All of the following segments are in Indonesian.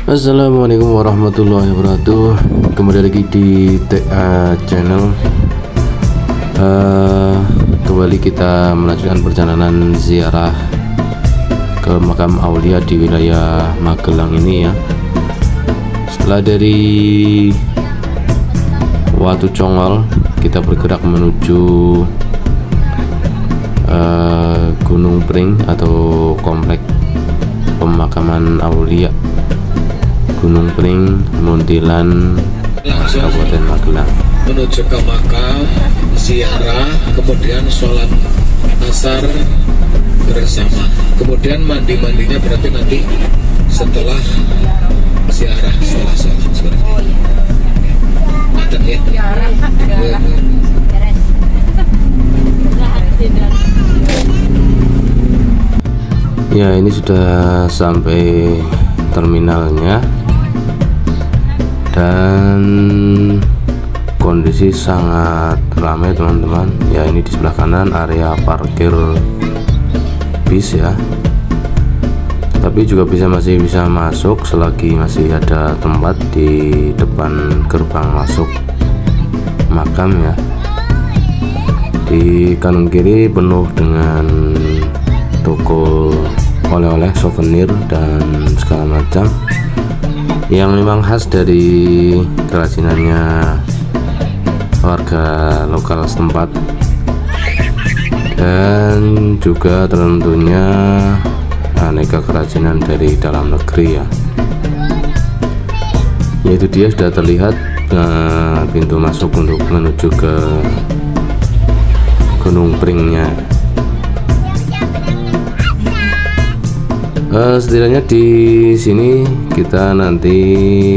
Assalamualaikum warahmatullahi wabarakatuh. Kembali lagi di TA Channel. Kembali kita melanjutkan perjalanan ziarah ke makam Aulia di wilayah Magelang ini ya. Setelah dari Watu Congol, kita bergerak menuju Gunung Pring atau komplek pemakaman Aulia Gunung Pring, Muntilan, Kabupaten Magelang. Menuju ke makam, ziarah, kemudian sholat asar bersama. Kemudian mandinya berarti nanti setelah ziarah, setelah sholat seperti itu. Ada ya? Ya, ini sudah sampai terminalnya dan kondisi sangat ramai teman-teman ya. Ini di sebelah kanan area parkir bis ya, tapi juga masih bisa masuk selagi masih ada tempat di depan gerbang masuk makam ya. Di kanan kiri penuh dengan toko oleh-oleh, souvenir dan segala macam yang memang khas dari kerajinannya warga lokal setempat, dan juga tentunya aneka kerajinan dari dalam negeri ya. Yaitu dia sudah terlihat pintu masuk untuk menuju ke Gunung Pringnya. Setidaknya di sini kita nanti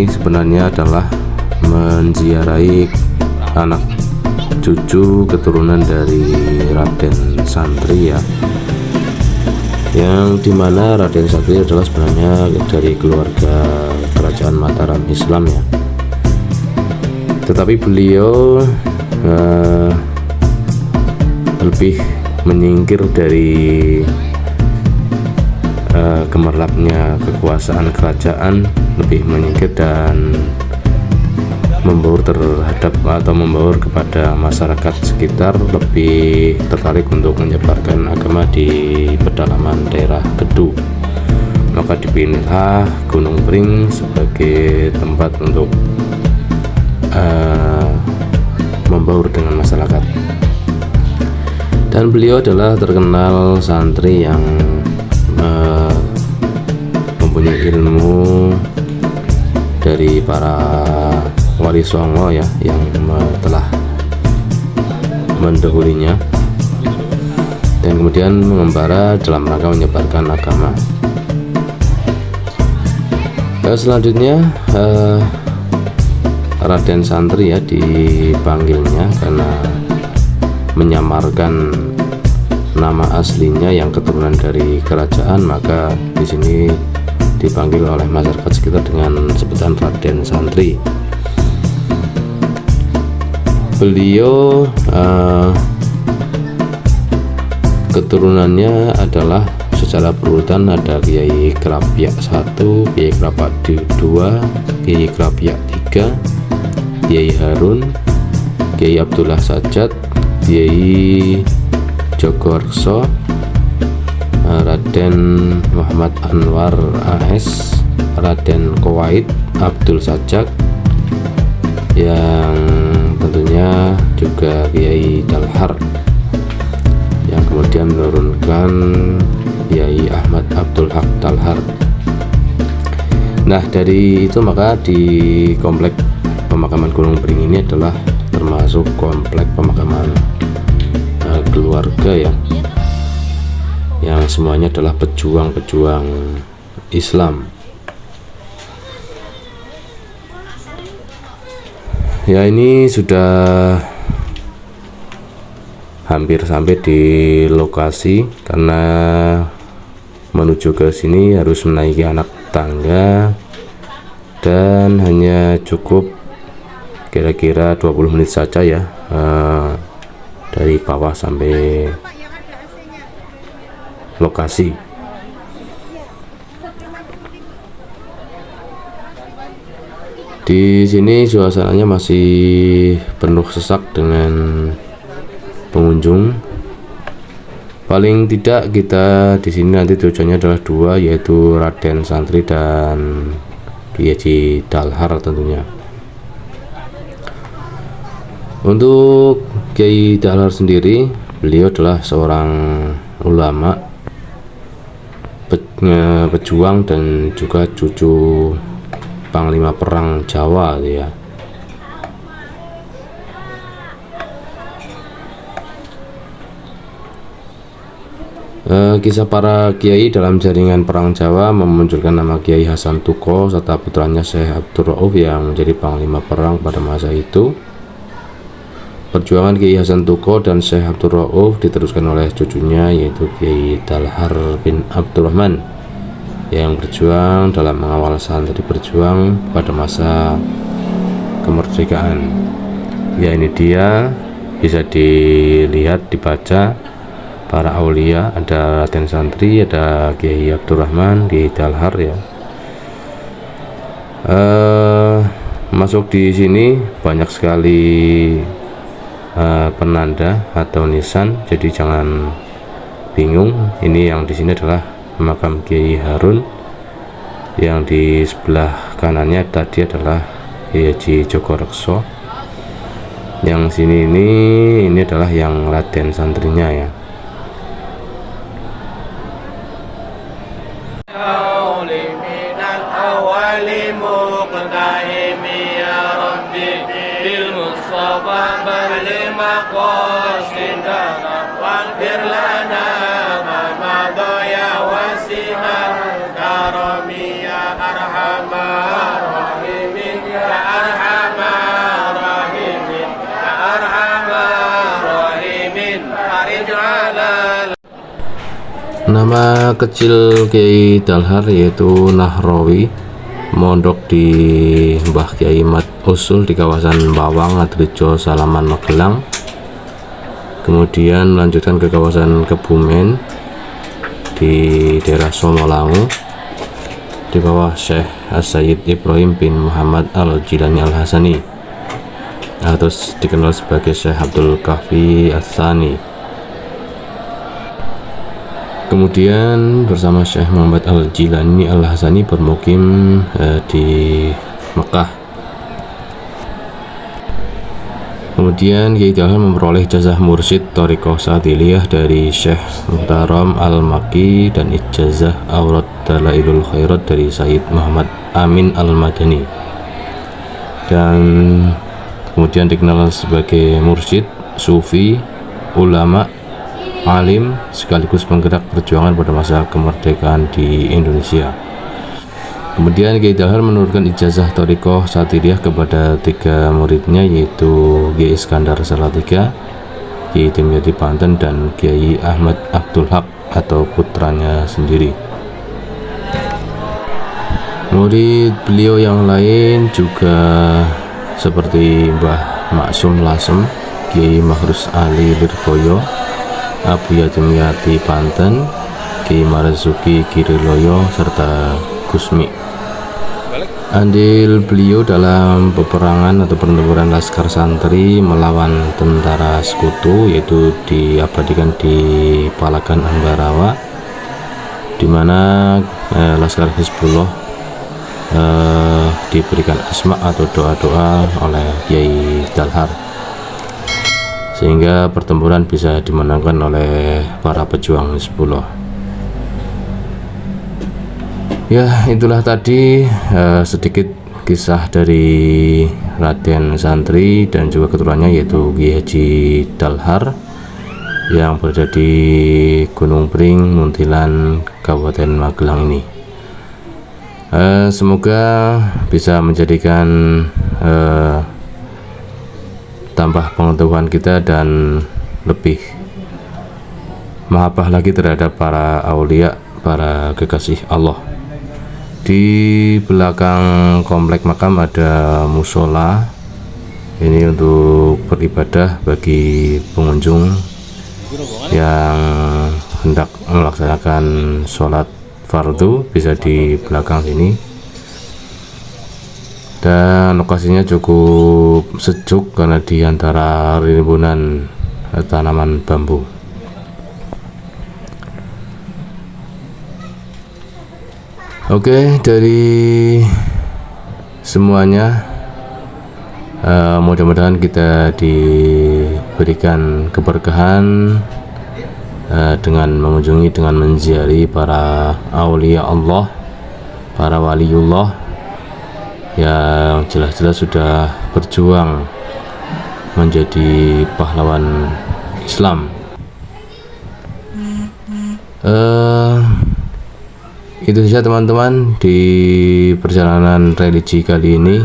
sebenarnya adalah menziarahi anak cucu keturunan dari Raden Santri ya, yang dimana Raden Santri adalah sebenarnya dari keluarga kerajaan Mataram Islam ya, tetapi beliau lebih menyingkir dari gemerlapnya kekuasaan kerajaan, lebih menyingkir dan membaur terhadap atau membaur kepada masyarakat sekitar, lebih tertarik untuk menyebarkan agama di pedalaman daerah Kedu. Maka dipilihlah Gunung Pring sebagai tempat untuk membaur dengan masyarakat. Dan beliau adalah terkenal santri yang mempunyai ilmu dari para wali songo ya, yang telah mendahulunya dan kemudian mengembara dalam rangka menyebarkan agama. Selanjutnya Raden Santri ya dipanggilnya karena menyamarkan nama aslinya yang keturunan dari kerajaan, maka di sini dipanggil oleh masyarakat sekitar dengan sebutan Raden Santri. Beliau keturunannya adalah secara berurutan ada Kiai Krapyak 1, Kiai Krapyak 2, Kiai Krapyak 3, Kiai Harun, Kiai Abdullah Sajat, Kiai Jogorso, Raden Muhammad Anwar AS, Raden Kuwait Abdul Sajak, yang tentunya juga Kiai Dalhar, yang kemudian menurunkan Kiai Ahmad Abdul Haq Dalhar. Nah, dari itu maka di komplek pemakaman Gunung Pring ini adalah termasuk komplek pemakaman keluarga ya, yang semuanya adalah pejuang-pejuang Islam ya. Ini sudah hampir sampai di lokasi, karena menuju ke sini harus menaiki anak tangga dan hanya cukup kira-kira 20 menit saja ya, dari bawah sampai lokasi. Di sini suasananya masih penuh sesak dengan pengunjung. Paling tidak kita di sini nanti tujuannya adalah dua, yaitu Raden Santri dan Kiai Haji Dalhar tentunya. Untuk Kiai Dalhar sendiri, beliau adalah seorang ulama, pejuang dan juga cucu Panglima Perang Jawa ya. Kisah para kiai dalam jaringan Perang Jawa memunculkan nama Kiai Hasan Tuko serta putranya Syekh Abdul Rauf yang menjadi Panglima Perang pada masa itu. Perjuangan Kiai Hasan Tuko dan Syekh Abdul Rauf diteruskan oleh cucunya, yaitu Kiai Dalhar bin Abdurrahman yang berjuang dalam mengawal santri berjuang pada masa kemerdekaan. Ya, ini dia, bisa dilihat, dibaca para aulia, ada Raden Santri, ada Kiai Abdurrahman, Kiai Dalhar ya. Masuk di sini banyak sekali penanda atau nisan, jadi jangan bingung. Ini yang di sini adalah makam Kiai Harun, yang di sebelah kanannya tadi adalah Kiai Haji Jogorekso, yang sini ini adalah yang Raden Santrinya ya. Nama kecil Kiai Dalhar yaitu Nahrawi, mondok di Mbah Kiai Mat Usul di kawasan Bawang, Adrejo, Salaman, Magelang. Kemudian melanjutkan ke kawasan Kebumen di daerah Somolangu di bawah Syekh As-Sayyid Ibrahim bin Muhammad Al-Jilani Al-Hasani, atau dikenal sebagai Syekh Abdul Kahfi Ats-Tsani. Kemudian bersama Syekh Muhammad Al-Jilani Al-Hasani bermukim di Mekah. Kemudian Kiai Dalhar memperoleh ijazah mursyid Thariqah Sadiliyah dari Syekh Muhtaram Al-Makki dan ijazah Awrad Dalailul Khairat dari Sayyid Muhammad Amin Al-Madani. Dan kemudian dikenal sebagai mursyid, sufi, ulama, alim, sekaligus penggerak perjuangan pada masa kemerdekaan di Indonesia. Kemudian Kiai Dalhar menurunkan ijazah Thariqah Satiliyah kepada 3 muridnya, yaitu Kiai Iskandar Salatiga, Kiai Dimyati Banten, dan Kiai Ahmad Abdul Haq atau putranya sendiri. Murid beliau yang lain juga seperti Mbah Maksum Lasem, Kiai Mahrus Ali Lirboyo, Abu Yadimyati Banten, Kiai Marzuki Kiriloyo, serta Gusmi. Andil beliau dalam peperangan atau pertempuran Laskar Santri melawan tentara sekutu, yaitu diabadikan di Palagan Ambarawa, di mana Laskar Hizbullah diberikan asma atau doa-doa oleh Kiai Dalhar, sehingga pertempuran bisa dimenangkan oleh para pejuang Hizbullah. Ya, itulah tadi sedikit kisah dari Raden Santri dan juga keturunannya, yaitu Kiai Haji Dalhar yang berada di Gunung Pring, Muntilan, Kabupaten Magelang ini. Semoga bisa menjadikan tambah pengetahuan kita dan lebih mahabbah lagi terhadap para aulia, para kekasih Allah. Di belakang komplek makam ada musola, ini untuk beribadah bagi pengunjung yang hendak melaksanakan sholat fardu, bisa di belakang sini. dan lokasinya cukup sejuk karena di antara rimbunan tanaman bambu. Oke, dari semuanya mudah-mudahan kita diberikan keberkahan dengan mengunjungi, dengan menziarahi para aulia Allah, para waliullah yang jelas-jelas sudah berjuang menjadi pahlawan Islam. Itu saja teman-teman di perjalanan religi kali ini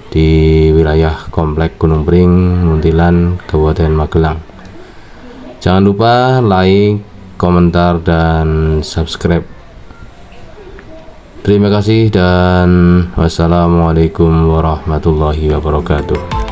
di wilayah Komplek Gunung Pring, Muntilan, Kabupaten Magelang. Jangan lupa like, komentar, dan subscribe. Terima kasih dan wassalamualaikum warahmatullahi wabarakatuh.